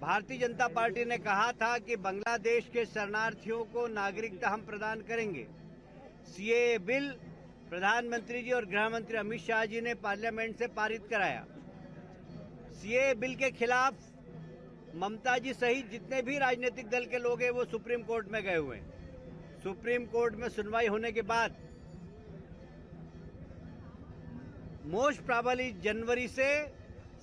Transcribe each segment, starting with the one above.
Bharatiya Janata party ने कहा था कि बांग्लादेश के शरणार्थियों को नागरिकता हम प्रदान करेंगे। सीएए बिल प्रधानमंत्री जी और गृह मंत्री अमित शाह जी ने पार्लियामेंट से पारित कराया। सीएए बिल के खिलाफ ममता जी सहित जितने भी राजनीतिक दल के लोग हैं वो सुप्रीम कोर्ट में गए हुए हैं। सुप्रीम कोर्ट में सुनवाई होने के बाद मोस्ट प्रोबेबली जनवरी से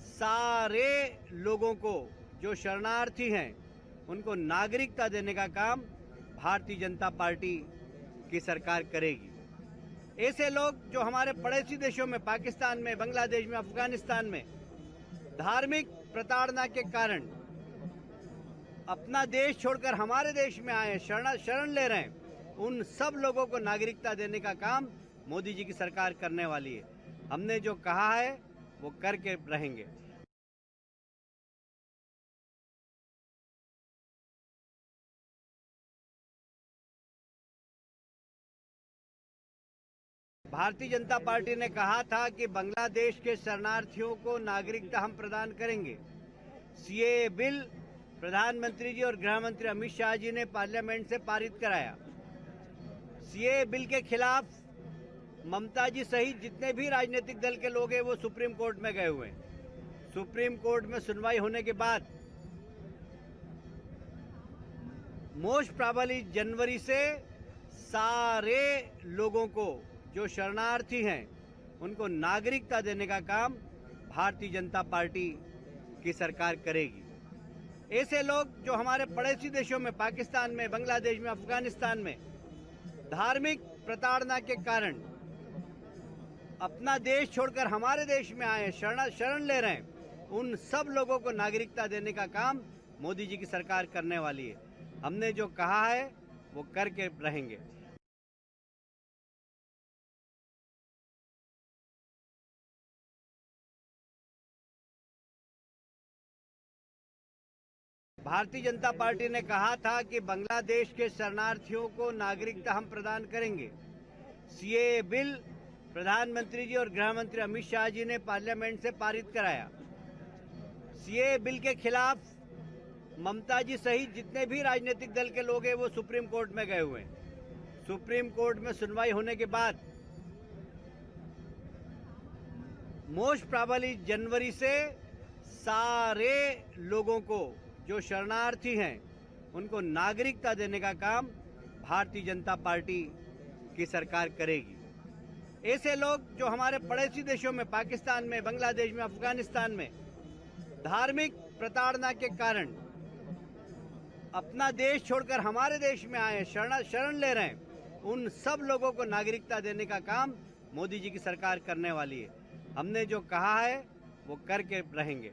सारे लोगों को जो शरणार्थी हैं उनको नागरिकता देने का काम भारतीय जनता पार्टी की सरकार करेगी। ऐसे लोग जो हमारे पड़ोसी देशों में, पाकिस्तान में, बांग्लादेश में, अफगानिस्तान में धार्मिक प्रताड़ना के कारण अपना देश छोड़कर हमारे देश में आए, शरण ले रहे हैं, उन सब लोगों को नागरिकता देने का काम मोदी जी की सरकार करने वाली है। हमने जो कहा है वो करके रहेंगे। भारतीय जनता पार्टी ने कहा था कि बांग्लादेश के शरणार्थियों को नागरिकता हम प्रदान करेंगे। सीएए बिल प्रधानमंत्री जी और गृह मंत्री अमित शाह जी ने पार्लियामेंट से पारित कराया। सीएए बिल के खिलाफ ममता जी सहित जितने भी राजनीतिक दल के लोग हैं वो सुप्रीम कोर्ट में गए हुए हैं। सुप्रीम कोर्ट में सुनवाई होने के बाद मोस्ट प्रोबेबली जनवरी से सारे लोगों को जो शरणार्थी हैं उनको नागरिकता देने का काम भारतीय जनता पार्टी की सरकार करेगी। ऐसे लोग जो हमारे पड़ोसी देशों में, पाकिस्तान में, बांग्लादेश में, अफगानिस्तान में धार्मिक प्रताड़ना के कारण अपना देश छोड़कर हमारे देश में आए, शरण ले रहे हैं, उन सब लोगों को नागरिकता देने का काम मोदी जी की सरकार करने वाली है। हमने जो कहा है वो करके रहेंगे। भारतीय जनता पार्टी ने कहा था कि बांग्लादेश के शरणार्थियों को नागरिकता हम प्रदान करेंगे। सीएए बिल प्रधानमंत्री जी और गृह मंत्री अमित शाह जी ने पार्लियामेंट से पारित कराया। सीएए बिल के खिलाफ ममता जी सहित जितने भी राजनीतिक दल के लोग हैं वो सुप्रीम कोर्ट में गए हुए हैं। सुप्रीम कोर्ट में सुनवाई होने के बाद मोस्ट प्रोबेबली जनवरी से सारे लोगों को जो शरणार्थी हैं उनको नागरिकता देने का काम भारतीय जनता पार्टी की सरकार करेगी। ऐसे लोग जो हमारे पड़ोसी देशों में, पाकिस्तान में, बांग्लादेश में, अफगानिस्तान में धार्मिक प्रताड़ना के कारण अपना देश छोड़कर हमारे देश में आए, शरण ले रहे हैं, उन सब लोगों को नागरिकता देने का काम मोदी जी की सरकार करने वाली है। हमने जो कहा है वो करके रहेंगे।